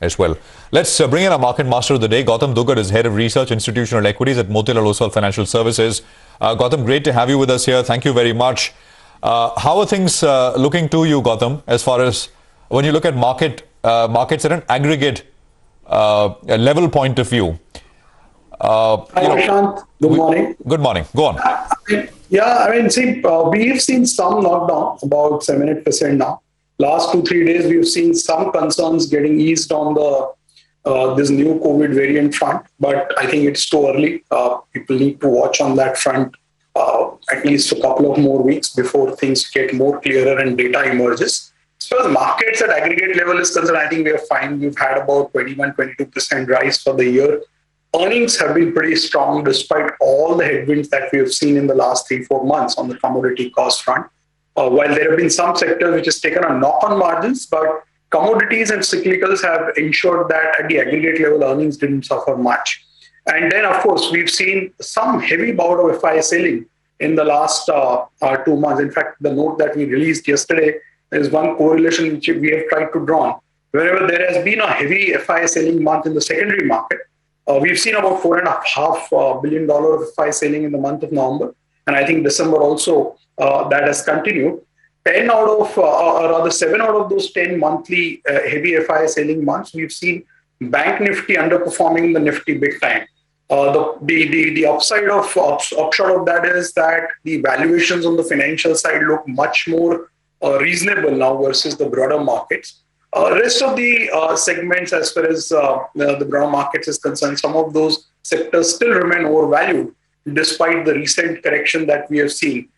as well. Let's bring in our market master of the day. Gautam Duggad is Head of Research Institutional Equities at Motilal Oswal Financial Services. Gautam, great to have you with us here. Thank you very much. How are things looking to you, Gautam, as far as when you look at markets at an aggregate level point of view? Hi, Prashant. Good morning. Good morning. Go on. We've seen some knockdown, about 7-8% now. Last 2-3 days, we've seen some concerns getting eased on the this new COVID variant front, but I think it's too early. People need to watch on that front at least a couple of more weeks before things get more clearer and data emerges. As far as markets at aggregate level is concerned, I think we are fine. We've had about 21-22% rise for the year. Earnings have been pretty strong despite all the headwinds that we have seen in the last 3-4 months on the commodity cost front. While there have been some sectors which has taken a knock on margins, but commodities and cyclicals have ensured that at the aggregate level, earnings didn't suffer much. And then, of course, we've seen some heavy bout of FI selling in the last 2 months. In fact, the note that we released yesterday is one correlation which we have tried to draw. Wherever there has been a heavy FI selling month in the secondary market, we've seen about $4.5 billion of FI selling in the month of November. And I think December also, that has continued. 7 out of those 10 monthly heavy FI selling months, we've seen Bank Nifty underperforming the Nifty big time. The upside of upshot of that is that the valuations on the financial side look much more reasonable now versus the broader markets. Rest of the segments, as far as the broader markets is concerned, some of those sectors still remain overvalued despite the recent correction that we have seen.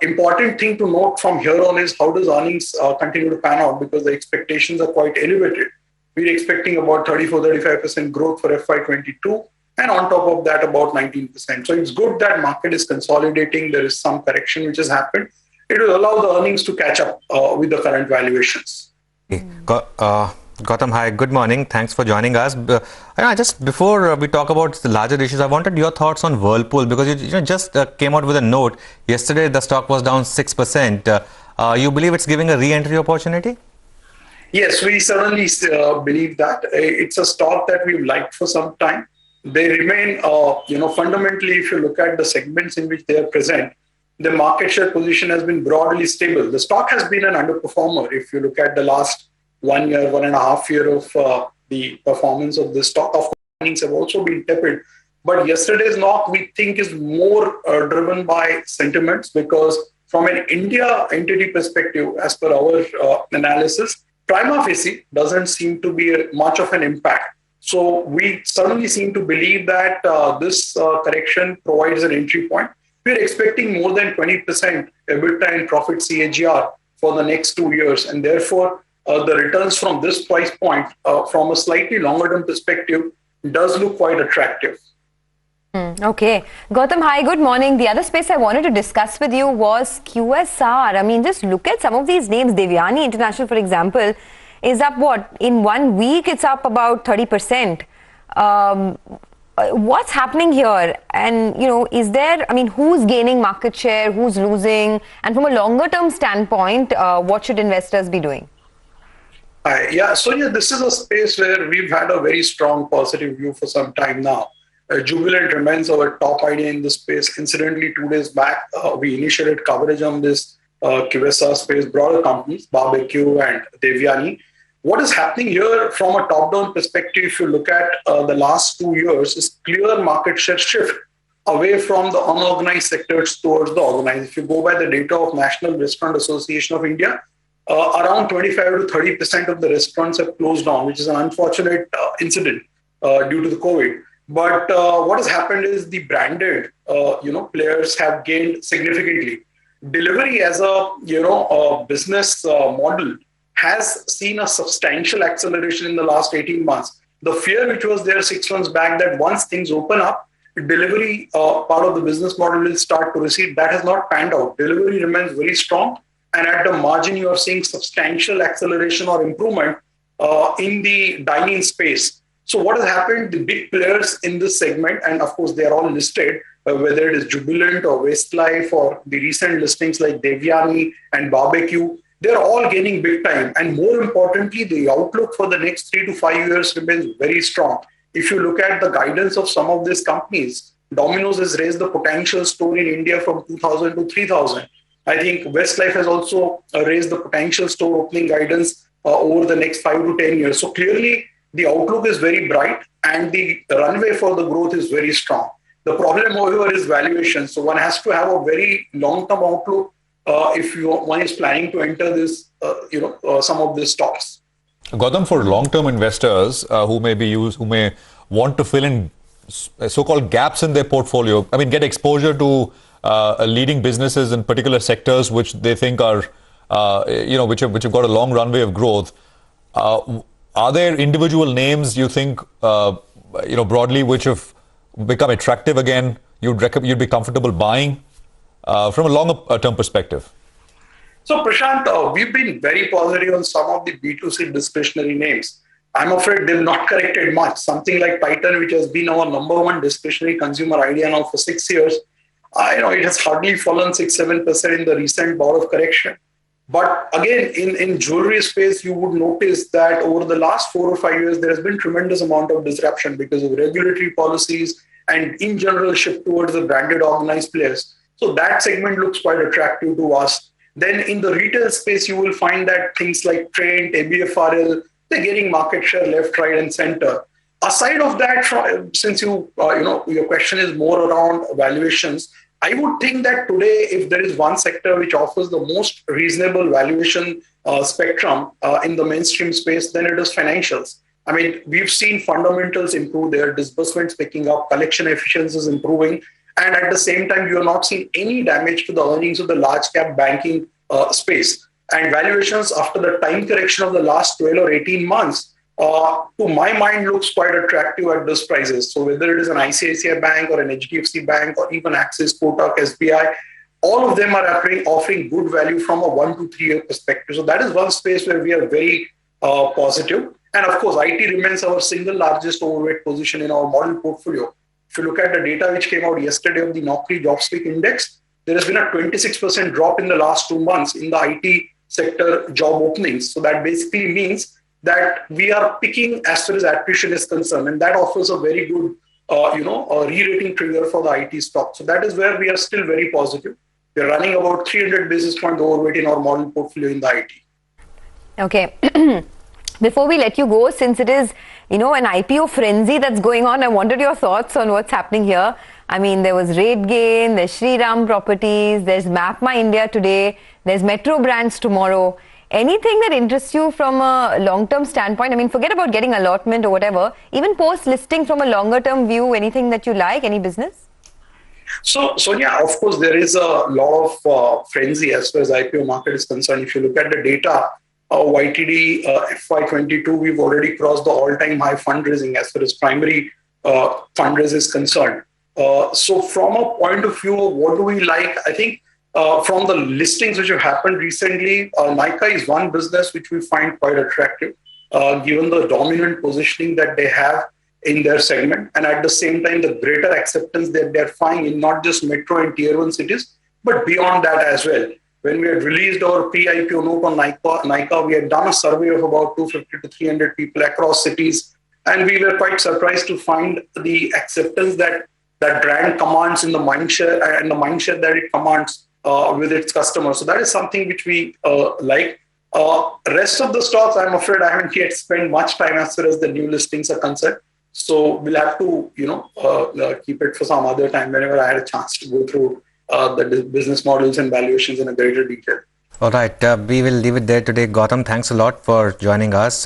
Important thing to note from here on is how does earnings continue to pan out, because the expectations are quite elevated. We're expecting about 34-35% growth for FY22, and on top of that about 19%. So it's good that market is consolidating. There is some correction which has happened. It will allow the earnings to catch up with the current valuations. Gautam, hi, good morning. Thanks for joining us. Just before we talk about the larger issues, I wanted your thoughts on Whirlpool, because you just came out with a note. Yesterday, the stock was down 6%. You believe it's giving a re-entry opportunity? Yes, we certainly believe that. It's a stock that we've liked for some time. They remain, fundamentally, if you look at the segments in which they are present, the market share position has been broadly stable. The stock has been an underperformer. If you look at the last 1 year, 1.5 years of the performance of the stock, of course, earnings have also been tepid. But yesterday's knock, we think, is more driven by sentiments, because from an India entity perspective, as per our analysis, prima facie doesn't seem to be much of an impact. So we certainly seem to believe that this correction provides an entry point. We're expecting more than 20% EBITDA and profit CAGR for the next 2 years, and therefore the returns from this price point, from a slightly longer term perspective, does look quite attractive. Okay. Gautam, hi, good morning. The other space I wanted to discuss with you was QSR. I mean, just look at some of these names. Devyani International, for example, is up what? In 1 week, it's up about 30%. What's happening here? And, is there, who's gaining market share? Who's losing? And from a longer term standpoint, what should investors be doing? This is a space where we've had a very strong positive view for some time now. Jubilant remains our top idea in this space. Incidentally, 2 days back, we initiated coverage on this QSR space, broader companies, Barbecue and Devyani. What is happening here from a top-down perspective, if you look at the last 2 years, is clear market share shift away from the unorganized sectors towards the organized. If you go by the data of National Restaurant Association of India, around 25-30% of the restaurants have closed down, which is an unfortunate incident due to the COVID. But what has happened is the branded, players have gained significantly. Delivery as a business model has seen a substantial acceleration in the last 18 months. The fear which was there 6 months back that once things open up, delivery part of the business model will start to recede, that has not panned out. Delivery remains very strong, and at the margin you are seeing substantial acceleration or improvement in the dining space. So what has happened, the big players in this segment, and of course they are all listed, whether it is Jubilant or Westlife or the recent listings like Devyani and Barbecue, they're all gaining big time. And more importantly, the outlook for the next 3 to 5 years remains very strong. If you look at the guidance of some of these companies, Domino's has raised the potential store in India from 2,000 to 3,000. I think Westlife has also raised the potential store opening guidance over the next 5 to 10 years. So clearly, the outlook is very bright and the runway for the growth is very strong. The problem, however, is valuation. So one has to have a very long-term outlook if one is planning to enter this, some of these stocks. Gautam, for long-term investors who may want to fill in so-called gaps in their portfolio, I mean, get exposure to leading businesses in particular sectors which they think are, which have got a long runway of growth. Are there individual names you think, broadly, which have become attractive again, you'd be comfortable buying from a longer-term perspective? So, Prashant, we've been very positive on some of the B2C discretionary names. I'm afraid they've not corrected much. Something like Titan, which has been our number one discretionary consumer idea now for 6 years, it has hardly fallen 6-7% in the recent bout of correction. But again, in jewelry space, you would notice that over the last 4 or 5 years, there has been tremendous amount of disruption because of regulatory policies and in general shift towards the branded organized players. So that segment looks quite attractive to us. Then in the retail space, you will find that things like Trent, ABFRL, they're getting market share left, right, and center. Aside of that, since your question is more around valuations, I would think that today, if there is one sector which offers the most reasonable valuation spectrum in the mainstream space, then it is financials. I mean, we've seen fundamentals improve there, disbursements picking up, collection efficiencies improving, and at the same time, you are not seeing any damage to the earnings of the large cap banking space. And valuations after the time correction of the last 12 or 18 months, to my mind, looks quite attractive at those prices. So whether it is an ICICI Bank or an HDFC Bank or even Axis, Kotak, SBI, all of them are offering good value from a 1 to 3 year perspective. So that is one space where we are very positive. And of course, IT remains our single largest overweight position in our model portfolio. If you look at the data which came out yesterday of the Naukri JobSpeak Index, there has been a 26% drop in the last 2 months in the IT sector job openings. So that basically means that we are picking as far as attrition is concerned, and that offers a very good, re-rating trigger for the IT stock. So that is where we are still very positive. We are running about 300 basis point overweight in our model portfolio in the IT. Okay. Before we let you go, since it is, an IPO frenzy that's going on, I wanted your thoughts on what's happening here. I mean, there was RateGain, there's Shriram Properties, there's MapMy India today, there's Metro Brands tomorrow. Anything that interests you from a long-term standpoint? I mean, forget about getting allotment or whatever. Even post-listing from a longer-term view, anything that you like, any business? So yeah, of course, there is a lot of frenzy as far as IPO market is concerned. If you look at the data, YTD FY22, we've already crossed the all-time high fundraising as far as primary fundraise is concerned. So from a point of view of what do we like, I think from the listings which have happened recently, Nykaa is one business which we find quite attractive, given the dominant positioning that they have in their segment, and at the same time, the greater acceptance that they're finding in not just metro and tier 1 cities, but beyond that as well. When we had released our pre-IPO note on Nykaa, we had done a survey of about 250 to 300 people across cities, and we were quite surprised to find the acceptance that that brand commands in the mindshare and the mindshare that it commands with its customers. So that is something which we like. Rest of the stocks, I'm afraid I haven't yet spent much time as far as the new listings are concerned. So we'll have to, keep it for some other time whenever I had a chance to go through the business models and valuations in a greater detail. All right, we will leave it there today. Gautam, thanks a lot for joining us.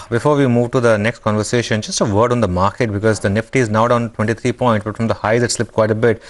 Before we move to the next conversation, just a word on the market, because the Nifty is now down 23 points, but from the highs it slipped quite a bit.